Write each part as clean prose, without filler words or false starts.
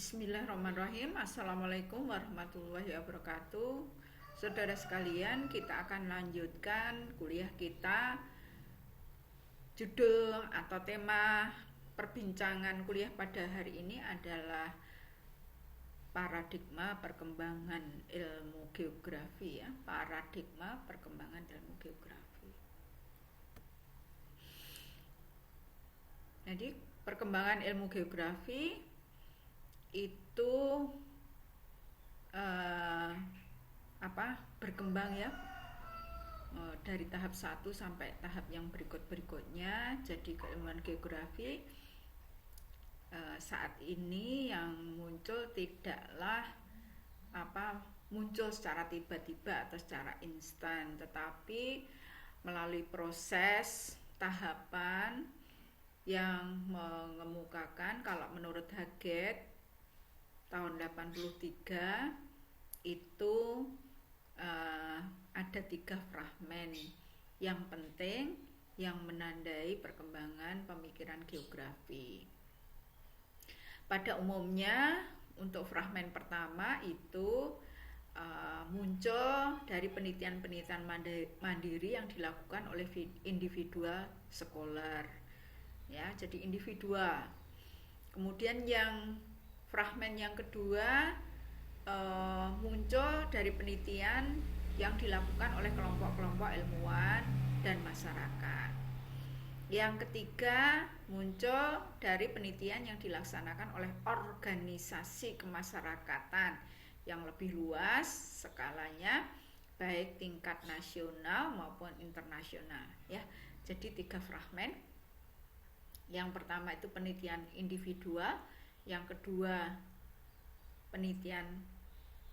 Bismillahirrahmanirrahim. Assalamualaikum warahmatullahi wabarakatuh. Saudara sekalian, kita akan lanjutkan kuliah kita. Judul atau tema perbincangan kuliah pada hari ini adalah paradigma perkembangan ilmu geografi ya. Paradigma perkembangan ilmu geografi. Jadi, perkembangan ilmu geografi itu berkembang ya, dari tahap 1 sampai tahap yang berikutnya. Jadi keilmuan geografi saat ini yang muncul tidaklah muncul secara tiba-tiba atau secara instan, tetapi melalui proses tahapan yang mengemukakan, kalau menurut Haggett tahun 83 itu ada 3 fragmen yang penting yang menandai perkembangan pemikiran geografi. Pada umumnya untuk fragmen pertama itu muncul dari penelitian-penelitian mandiri yang dilakukan oleh individual scholar ya, jadi individual. Kemudian yang fragmen yang kedua muncul dari penelitian yang dilakukan oleh kelompok-kelompok ilmuwan dan masyarakat. Yang ketiga muncul dari penelitian yang dilaksanakan oleh organisasi kemasyarakatan yang lebih luas skalanya, baik tingkat nasional maupun internasional ya. Jadi 3 fragmen. Yang pertama itu penelitian individual, yang kedua penelitian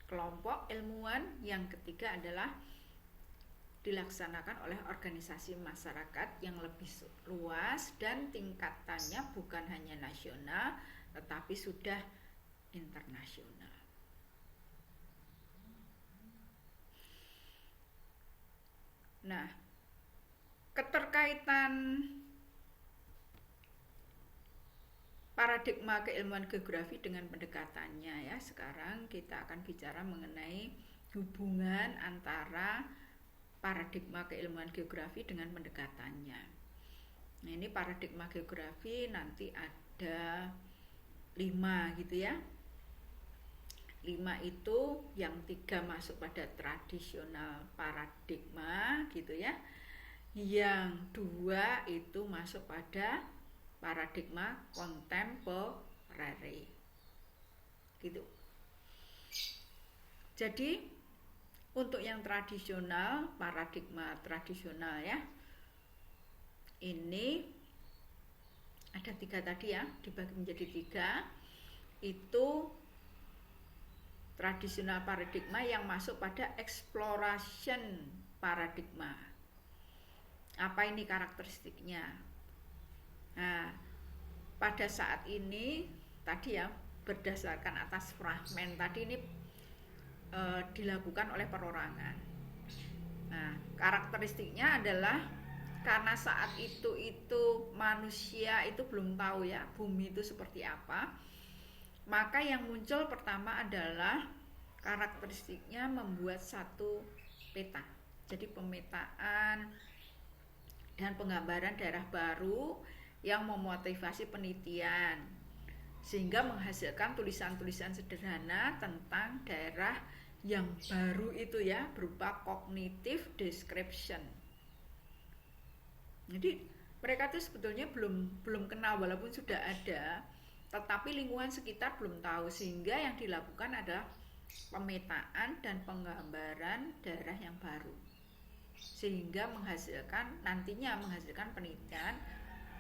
kelompok ilmuwan, yang ketiga adalah dilaksanakan oleh organisasi masyarakat yang lebih luas dan tingkatannya bukan hanya nasional tetapi sudah internasional. Nah, keterkaitan paradigma keilmuan geografi dengan pendekatannya ya. Sekarang kita akan bicara mengenai hubungan antara paradigma keilmuan geografi dengan pendekatannya. Nah, ini paradigma geografi nanti ada 5 gitu ya. 5 itu yang 3 masuk pada tradisional paradigma gitu ya. Yang 2 itu masuk pada paradigma contemporary gitu. Jadi untuk yang tradisional, paradigma tradisional ya, ini ada 3 tadi ya, dibagi menjadi 3. Itu tradisional paradigma yang masuk pada exploration paradigma. Apa ini karakteristiknya? Nah, pada saat ini tadi ya, berdasarkan atas fragmen tadi ini dilakukan oleh perorangan. Nah, karakteristiknya adalah karena saat itu manusia itu belum tahu ya bumi itu seperti apa, maka yang muncul pertama adalah karakteristiknya membuat satu peta. Jadi pemetaan dan penggambaran daerah baru yang memotivasi penelitian sehingga menghasilkan tulisan-tulisan sederhana tentang daerah yang baru itu ya, berupa cognitive description. Jadi mereka itu sebetulnya belum kenal walaupun sudah ada, tetapi lingkungan sekitar belum tahu, sehingga yang dilakukan adalah pemetaan dan penggambaran daerah yang baru sehingga nantinya menghasilkan penelitian.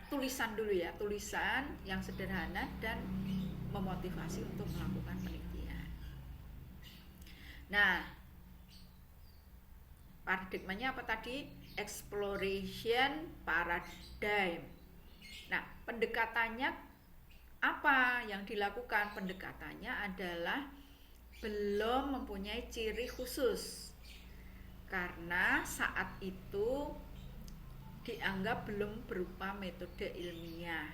Tulisan dulu ya, tulisan yang sederhana dan memotivasi untuk melakukan penelitian. Nah, paradigmanya apa tadi? Exploration paradigm. Nah, pendekatannya apa yang dilakukan? Pendekatannya adalah belum mempunyai ciri khusus karena saat itu dianggap belum berupa metode ilmiah.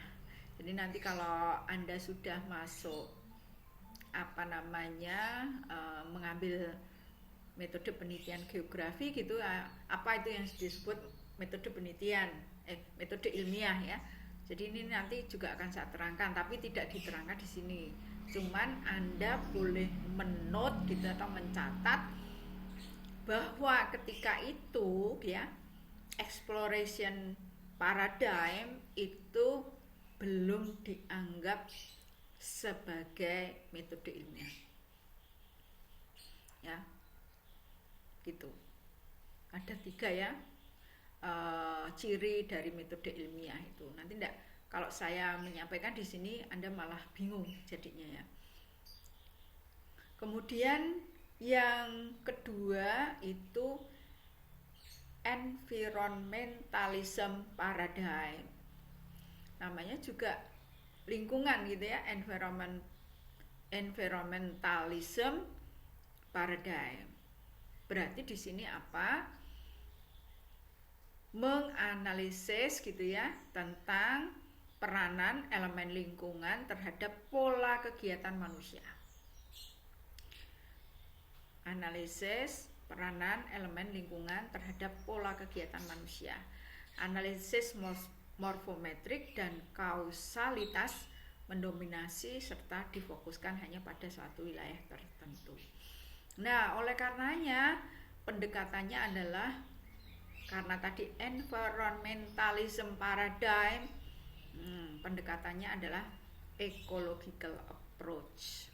Jadi nanti kalau Anda sudah masuk mengambil metode penelitian geografi gitu, apa itu yang disebut metode penelitian, metode ilmiah ya. Jadi ini nanti juga akan saya terangkan, tapi tidak diterangkan di sini. Cuman Anda boleh menot gitu atau mencatat bahwa ketika itu ya, exploration paradigm itu belum dianggap sebagai metode ilmiah. Ya. Gitu. Ada 3 ya. Ciri dari metode ilmiah itu. Nanti enggak, kalau saya menyampaikan di sini Anda malah bingung jadinya ya. Kemudian yang kedua itu environmentalism paradigm. Namanya juga lingkungan gitu ya, environmentalism paradigm. Berarti di sini apa? Menganalisis gitu ya tentang peranan elemen lingkungan terhadap pola kegiatan manusia. Analisis peranan elemen lingkungan terhadap pola kegiatan manusia. Analisis morfometrik dan kausalitas mendominasi serta difokuskan hanya pada suatu wilayah tertentu. Nah, oleh karenanya pendekatannya adalah karena tadi environmentalism paradigm, pendekatannya adalah ecological approach.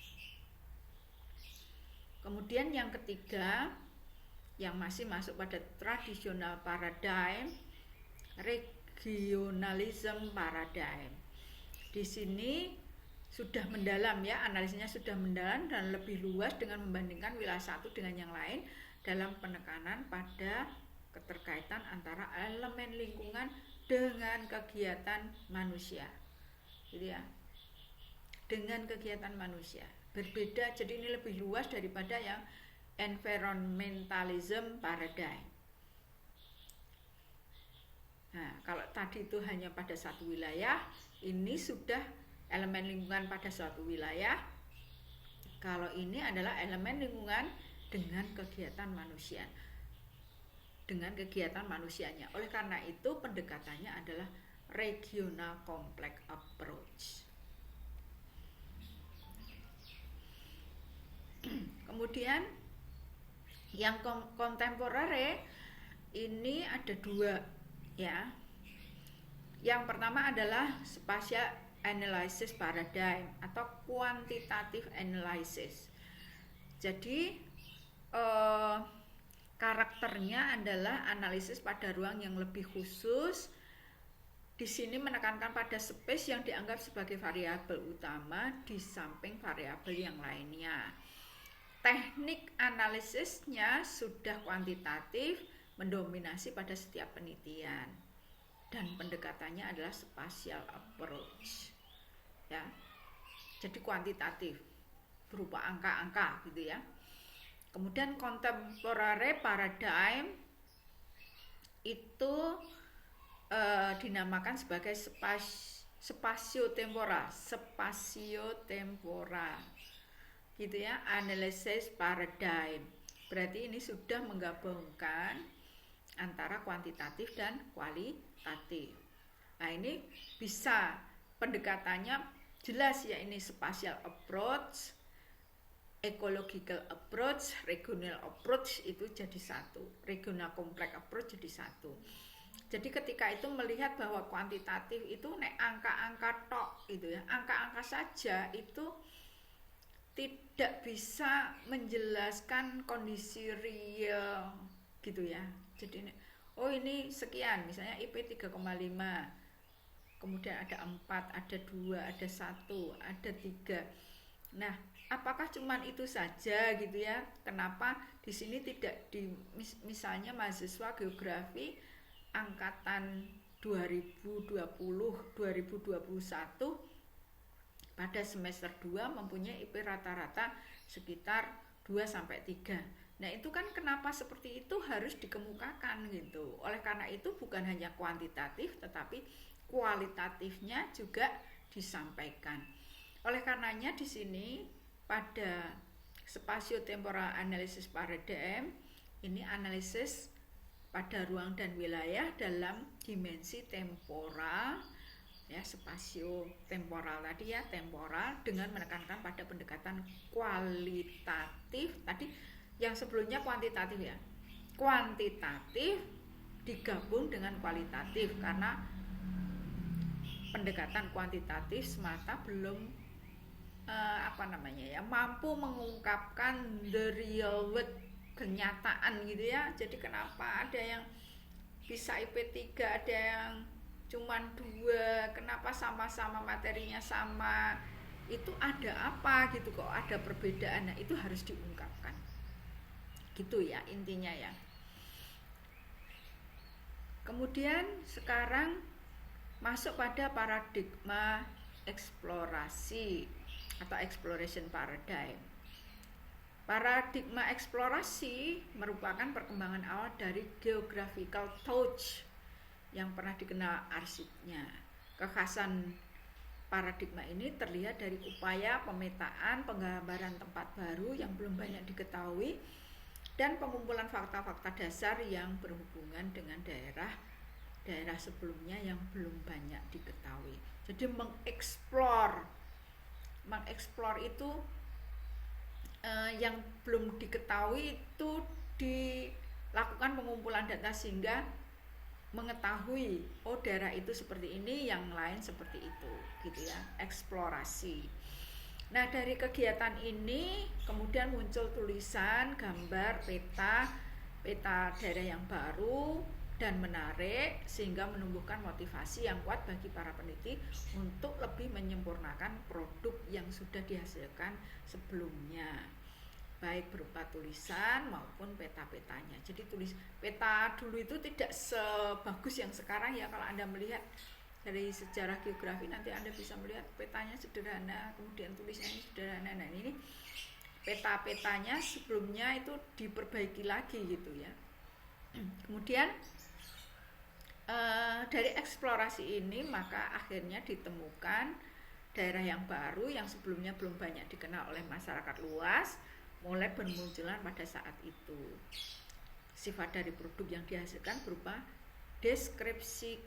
Kemudian yang ketiga yang masih masuk pada traditional paradigm, regionalism paradigm. Di sini sudah mendalam ya, analisisnya sudah mendalam dan lebih luas dengan membandingkan wilayah satu dengan yang lain dalam penekanan pada keterkaitan antara elemen lingkungan dengan kegiatan manusia. Gitu ya. Dengan kegiatan manusia. Berbeda, jadi ini lebih luas daripada yang environmentalism paradigm. Nah, kalau tadi itu hanya pada satu wilayah, ini sudah elemen lingkungan pada suatu wilayah. Kalau ini adalah elemen lingkungan dengan kegiatan manusia. Dengan kegiatan manusianya. Oleh karena itu pendekatannya adalah regional complex approach. Kemudian yang kontemporer ini ada 2 ya. Yang pertama adalah spatial analysis paradigm atau quantitative analysis. Jadi karakternya adalah analisis pada ruang yang lebih khusus. Di sini menekankan pada space yang dianggap sebagai variabel utama di samping variabel yang lainnya. Teknik analisisnya sudah kuantitatif, mendominasi pada setiap penelitian. Dan pendekatannya adalah spatial approach. Ya. Jadi kuantitatif, berupa angka-angka gitu ya. Kemudian contemporary paradigm itu dinamakan sebagai spatiotemporal gitu ya, analysis paradigm. Berarti ini sudah menggabungkan antara kuantitatif dan kualitatif. Nah, ini bisa pendekatannya jelas ya, ini spatial approach, ecological approach, regional approach itu jadi satu, regional complex approach jadi satu. Jadi ketika itu melihat bahwa kuantitatif itu nek angka-angka tok gitu ya, angka-angka saja itu tidak bisa menjelaskan kondisi real gitu ya. Jadi ini sekian, misalnya IP 3,5, kemudian ada 4, ada 2, ada 1, ada 3. Nah, apakah cuman itu saja gitu ya? Kenapa di sini tidak misalnya mahasiswa geografi angkatan 2020-2021 pada semester 2 mempunyai IP rata-rata sekitar 2-3. Nah, itu kan kenapa seperti itu harus dikemukakan gitu. Oleh karena itu bukan hanya kuantitatif tetapi kualitatifnya juga disampaikan. Oleh karenanya di sini pada spatiotemporal analysis paradigm, ini analisis pada ruang dan wilayah dalam dimensi temporal, ya, spasio-temporal tadi ya, temporal, dengan menekankan pada pendekatan kualitatif. Tadi yang sebelumnya kuantitatif ya, kuantitatif digabung dengan kualitatif, karena pendekatan kuantitatif semata belum mampu mengungkapkan the real world, kenyataan gitu ya. Jadi kenapa ada yang bisa IP3, ada yang cuman 2, kenapa sama-sama materinya sama, itu ada apa gitu, kok ada perbedaan. Nah, itu harus diungkapkan gitu ya intinya ya. Kemudian sekarang masuk pada paradigma eksplorasi atau exploration paradigm. Paradigma eksplorasi merupakan perkembangan awal dari geographical thought yang pernah dikenal arsipnya. Kekhasan paradigma ini terlihat dari upaya pemetaan, penggambaran tempat baru yang belum banyak diketahui, dan pengumpulan fakta-fakta dasar yang berhubungan dengan daerah sebelumnya yang belum banyak diketahui. Jadi mengeksplor itu yang belum diketahui itu dilakukan pengumpulan data sehingga mengetahui daerah itu seperti ini, yang lain seperti itu gitu ya, eksplorasi. Nah, dari kegiatan ini kemudian muncul tulisan, gambar, peta daerah yang baru dan menarik, sehingga menumbuhkan motivasi yang kuat bagi para peneliti untuk lebih menyempurnakan produk yang sudah dihasilkan sebelumnya, baik berupa tulisan maupun peta-petanya. Jadi peta dulu itu tidak sebagus yang sekarang ya. Kalau Anda melihat dari sejarah geografi, nanti Anda bisa melihat petanya sederhana, kemudian tulisannya sederhana. Nah, ini peta-petanya sebelumnya itu diperbaiki lagi gitu ya. Kemudian dari eksplorasi ini maka akhirnya ditemukan daerah yang baru yang sebelumnya belum banyak dikenal oleh masyarakat luas, mulai bermunculan pada saat itu. Sifat dari produk yang dihasilkan berupa deskripsi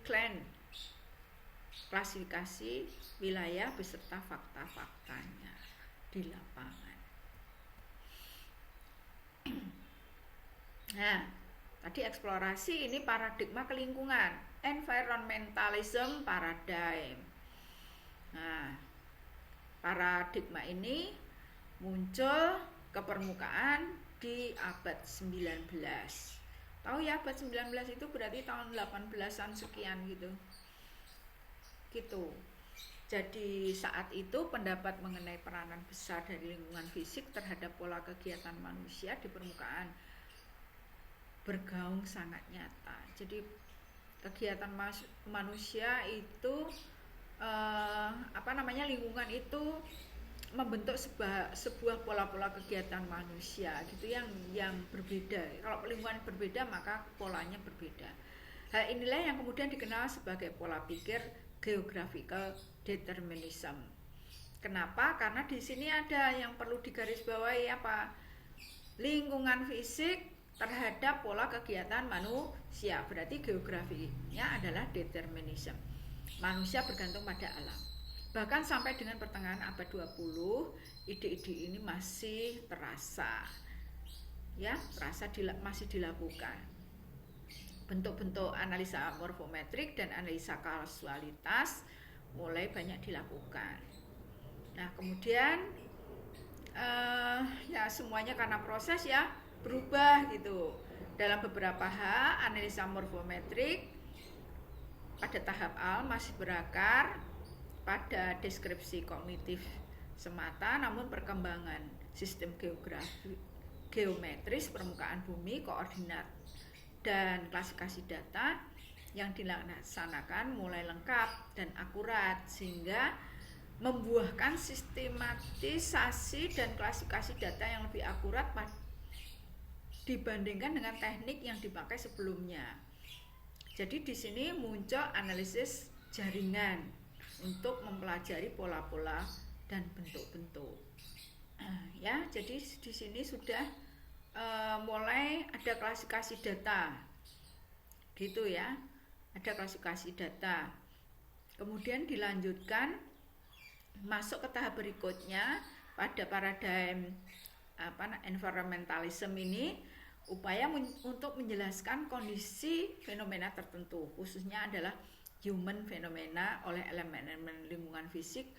klasifikasi wilayah beserta fakta-faktanya di lapangan. Nah, tadi eksplorasi ini paradigma kelingkungan, environmentalism paradigm. Nah, paradigma ini muncul ke permukaan di abad 19. Tahu ya, abad 19 itu berarti tahun 18-an sekian gitu. Jadi saat itu pendapat mengenai peranan besar dari lingkungan fisik terhadap pola kegiatan manusia di permukaan bergaung sangat nyata. Jadi kegiatan manusia itu lingkungan itu membentuk sebuah pola-pola kegiatan manusia gitu yang berbeda. Kalau lingkungan berbeda maka polanya berbeda. Hal inilah yang kemudian dikenal sebagai pola pikir geographical determinism. Kenapa? Karena di sini ada yang perlu digarisbawahi apa? Lingkungan fisik terhadap pola kegiatan manusia. Berarti geografinya adalah determinism. Manusia bergantung pada alam. Bahkan sampai dengan pertengahan abad 20, ide-ide ini masih terasa. Ya, masih dilakukan. Bentuk-bentuk analisa morfometrik dan analisa kausalitas mulai banyak dilakukan. Nah, kemudian ya semuanya karena proses ya berubah gitu. Dalam beberapa hal analisa morfometrik pada tahap awal masih berakar pada deskripsi kognitif semata, namun perkembangan sistem geometris permukaan bumi, koordinat dan klasifikasi data yang dilaksanakan mulai lengkap dan akurat, sehingga membuahkan sistematisasi dan klasifikasi data yang lebih akurat dibandingkan dengan teknik yang dipakai sebelumnya. Jadi di sini muncul analisis jaringan untuk mempelajari pola-pola dan bentuk-bentuk. Ya, jadi di sini sudah mulai ada klasifikasi data, gitu ya. Ada klasifikasi data. Kemudian dilanjutkan masuk ke tahap berikutnya pada paradigm environmentalism ini, upaya untuk menjelaskan kondisi fenomena tertentu, khususnya adalah human fenomena oleh elemen-elemen lingkungan fisik,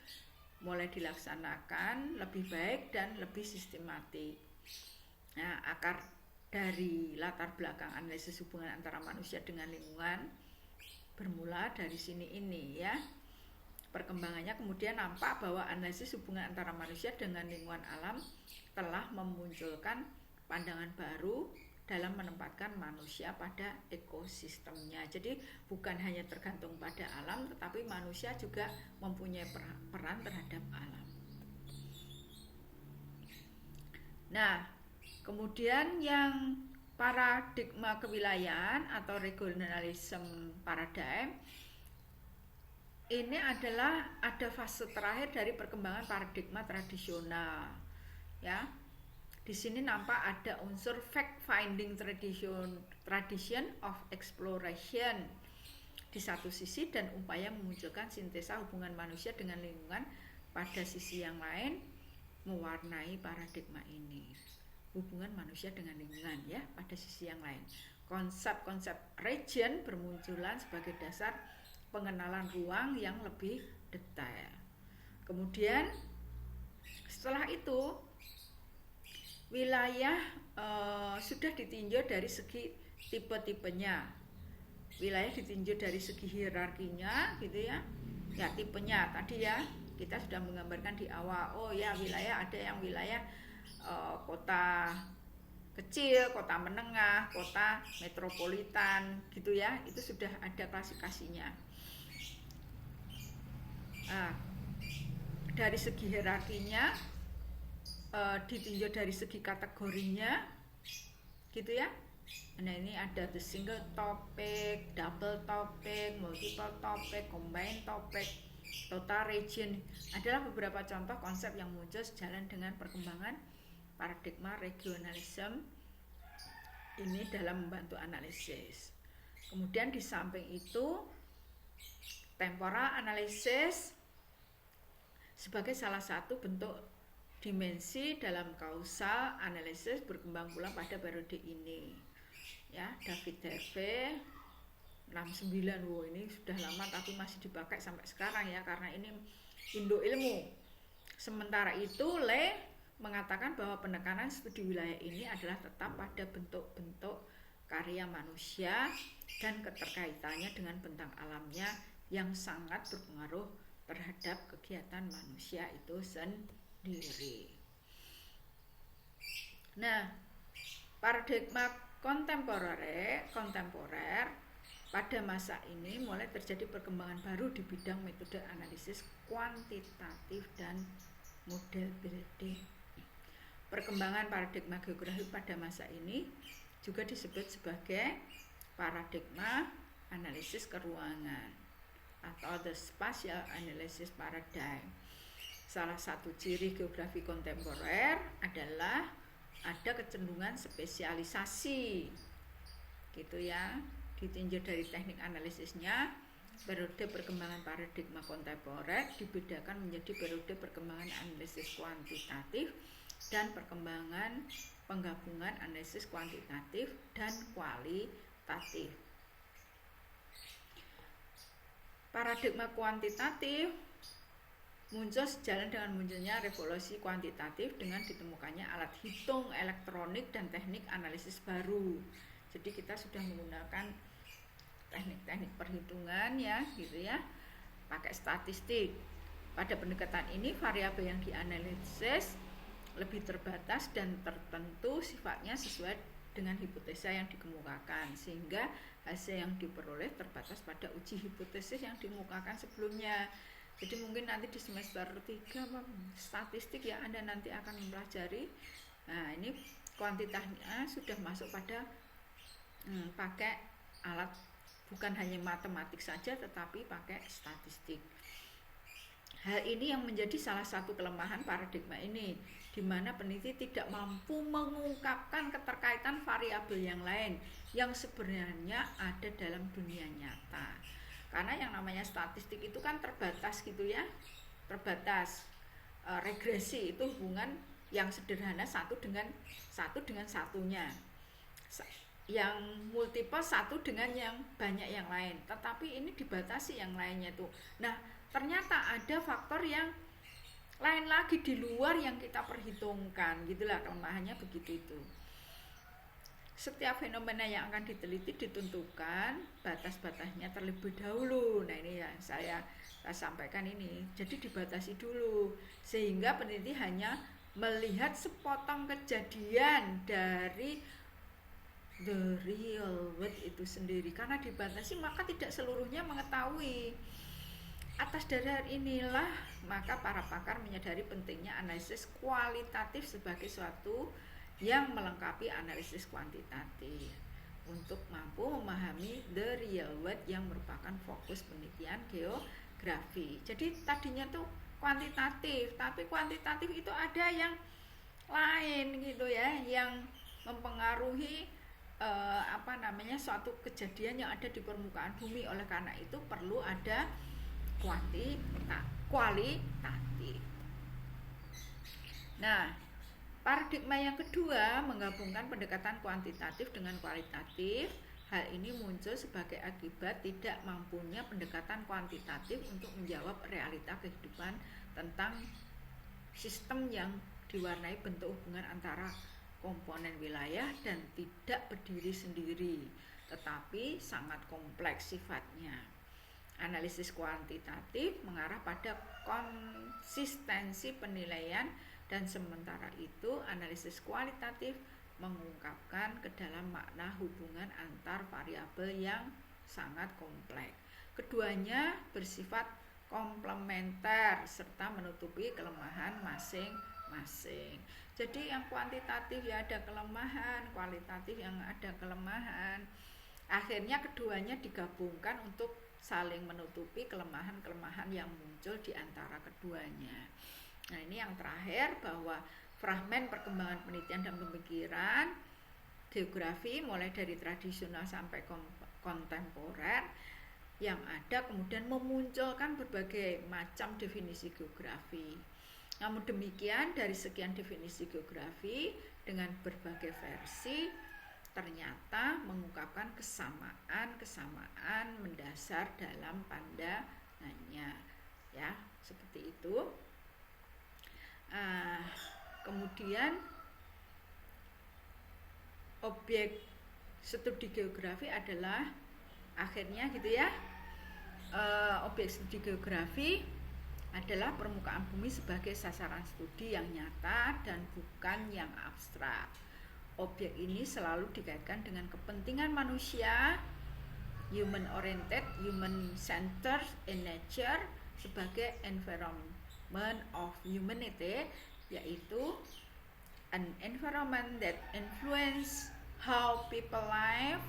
mulai dilaksanakan lebih baik dan lebih sistematik. Nah, akar dari latar belakang analisis hubungan antara manusia dengan lingkungan bermula dari sini ini ya. Perkembangannya kemudian nampak bahwa analisis hubungan antara manusia dengan lingkungan alam telah memunculkan pandangan baru dalam menempatkan manusia pada ekosistemnya. Jadi bukan hanya tergantung pada alam, tetapi manusia juga mempunyai peran terhadap alam. Nah, kemudian yang paradigma kewilayahan atau regionalism paradigm ini adalah ada fase terakhir dari perkembangan paradigma tradisional. Ya, di sini nampak ada unsur fact finding tradition of exploration di satu sisi dan upaya memunculkan sintesa hubungan manusia dengan lingkungan pada sisi yang lain mewarnai paradigma ini. Hubungan manusia dengan lingkungan ya pada sisi yang lain. Konsep-konsep region bermunculan sebagai dasar pengenalan ruang yang lebih detail. Kemudian setelah itu wilayah sudah ditinjau dari segi tipe-tipenya. Wilayah ditinjau dari segi hierarkinya gitu ya. Ya tipenya tadi ya kita sudah menggambarkan di awal. Oh ya wilayah ada yang wilayah kota kecil, kota menengah, kota metropolitan gitu ya. Itu sudah ada klasifikasinya. Nah, dari segi hierarkinya ditinjau dari segi kategorinya gitu ya. Nah ini ada the single topic, double topic, multiple topic, combined topic, total region adalah beberapa contoh konsep yang muncul sejalan dengan perkembangan paradigma regionalism ini dalam membantu analisis. Kemudian di samping itu temporal analysis sebagai salah satu bentuk dimensi dalam kausal analisis berkembang pula pada periode ini. Ya, David Harvey 69, wow ini sudah lama tapi masih dipakai sampai sekarang ya karena ini Indo ilmu. Sementara itu Le mengatakan bahwa penekanan studi wilayah ini adalah tetap pada bentuk-bentuk karya manusia dan keterkaitannya dengan bentang alamnya yang sangat berpengaruh terhadap kegiatan manusia itu sendiri. Nah, paradigma kontemporer pada masa ini mulai terjadi perkembangan baru di bidang metode analisis kuantitatif dan model building. Perkembangan paradigma geografi pada masa ini juga disebut sebagai paradigma analisis keruangan atau the spatial analysis paradigm. Salah satu ciri geografi kontemporer adalah ada kecenderungan spesialisasi gitu ya. Ditinjau dari teknik analisisnya, periode perkembangan paradigma kontemporer dibedakan menjadi periode perkembangan analisis kuantitatif dan perkembangan penggabungan analisis kuantitatif dan kualitatif. Paradigma kuantitatif muncul sejalan dengan munculnya revolusi kuantitatif dengan ditemukannya alat hitung elektronik dan teknik analisis baru. Jadi kita sudah menggunakan teknik-teknik perhitungan ya, gitu ya, pakai statistik. Pada pendekatan ini variabel yang dianalisis lebih terbatas dan tertentu sifatnya sesuai dengan hipotesa yang dikemukakan, sehingga hasil yang diperoleh terbatas pada uji hipotesis yang dikemukakan sebelumnya. Jadi mungkin nanti di semester 3 statistik ya Anda nanti akan mempelajari. Nah ini kuantitasnya sudah masuk pada pakai alat bukan hanya matematik saja tetapi pakai statistik. Hal ini yang menjadi salah satu kelemahan paradigma ini, di mana peneliti tidak mampu mengungkapkan keterkaitan variabel yang lain yang sebenarnya ada dalam dunia nyata. Karena yang namanya statistik itu kan terbatas gitu ya, terbatas. Regresi itu hubungan yang sederhana satu dengan satunya, yang multiple satu dengan yang banyak yang lain, tetapi ini dibatasi yang lainnya tuh. Nah, ternyata ada faktor yang lain lagi di luar yang kita perhitungkan, gitulah kelemahannya begitu itu. Setiap fenomena yang akan diteliti ditentukan batas-batasnya terlebih dahulu. Nah, ini ya saya sampaikan ini. Jadi dibatasi dulu sehingga peneliti hanya melihat sepotong kejadian dari the real world itu sendiri. Karena dibatasi maka tidak seluruhnya mengetahui. Atas dasar inilah maka para pakar menyadari pentingnya analisis kualitatif sebagai suatu yang melengkapi analisis kuantitatif untuk mampu memahami the real world yang merupakan fokus penelitian geografi. Jadi tadinya tuh kuantitatif, tapi kuantitatif itu ada yang lain gitu ya, yang mempengaruhi suatu kejadian yang ada di permukaan bumi. Oleh karena itu perlu ada kualitatif. Nah, paradigma yang kedua menggabungkan pendekatan kuantitatif dengan kualitatif. Hal ini muncul sebagai akibat tidak mampunya pendekatan kuantitatif untuk menjawab realita kehidupan tentang sistem yang diwarnai bentuk hubungan antara komponen wilayah dan tidak berdiri sendiri, tetapi sangat kompleks sifatnya. Analisis kuantitatif mengarah pada konsistensi penilaian, dan sementara itu analisis kualitatif mengungkapkan ke dalam makna hubungan antar variabel yang sangat kompleks. Keduanya bersifat komplementer serta menutupi kelemahan masing-masing. Jadi yang kuantitatif ya ada kelemahan, kualitatif yang ada kelemahan. Akhirnya keduanya digabungkan untuk saling menutupi kelemahan-kelemahan yang muncul di antara keduanya. Nah, ini yang terakhir, bahwa fragmen perkembangan penelitian dan pemikiran geografi mulai dari tradisional sampai kontemporer yang ada kemudian memunculkan berbagai macam definisi geografi. Namun demikian, dari sekian definisi geografi dengan berbagai versi ternyata mengungkapkan kesamaan mendasar dalam pandangannya, ya seperti itu. Kemudian objek studi geografi adalah akhirnya gitu ya, objek studi geografi adalah permukaan bumi sebagai sasaran studi yang nyata dan bukan yang abstrak. Objek ini selalu dikaitkan dengan kepentingan manusia, human oriented, human centered in nature, sebagai environment of humanity, yaitu an environment that influence how people live,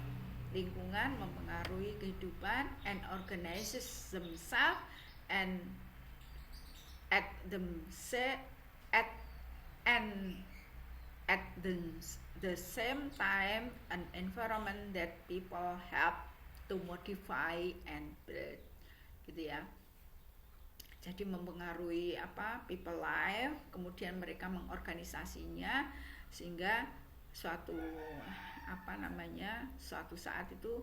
lingkungan mempengaruhi kehidupan, and organizes themselves, and at the same time an environment that people help to modify and build, gitu ya. Jadi mempengaruhi people life, kemudian mereka mengorganisasinya sehingga suatu saat itu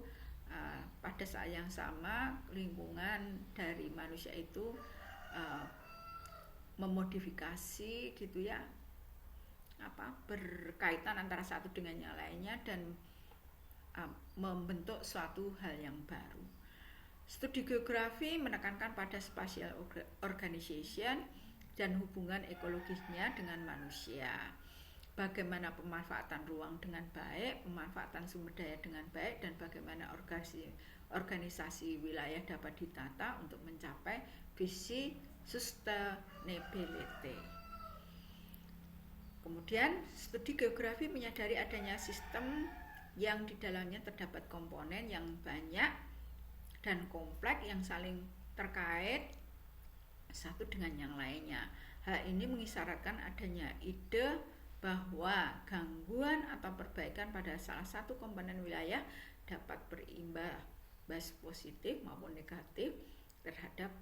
pada saat yang sama lingkungan dari manusia itu memodifikasi gitu ya, berkaitan antara satu dengan yang lainnya dan membentuk suatu hal yang baru. Studi geografi menekankan pada spatial organization dan hubungan ekologisnya dengan manusia. Bagaimana pemanfaatan ruang dengan baik, pemanfaatan sumber daya dengan baik, dan bagaimana organisasi wilayah dapat ditata untuk mencapai visi sustainability. Kemudian studi geografi menyadari adanya sistem yang di dalamnya terdapat komponen yang banyak dan kompleks yang saling terkait satu dengan yang lainnya. Hal ini mengisyaratkan adanya ide bahwa gangguan atau perbaikan pada salah satu komponen wilayah dapat berimbas positif maupun negatif terhadap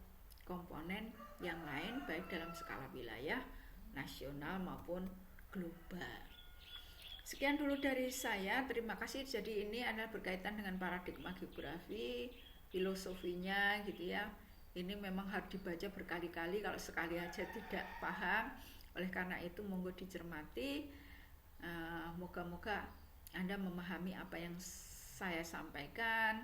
komponen yang lain baik dalam skala wilayah, nasional maupun global. Sekian dulu dari saya, terima kasih. Jadi ini adalah berkaitan dengan paradigma geografi, filosofinya gitu ya. Ini memang harus dibaca berkali-kali, kalau sekali aja tidak paham. Oleh karena itu monggo dicermati. Moga-moga Anda memahami apa yang saya sampaikan.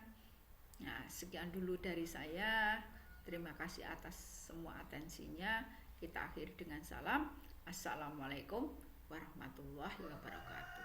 Nah, sekian dulu dari saya. Terima kasih atas semua atensinya. Kita akhiri dengan salam. Assalamualaikum warahmatullahi wabarakatuh.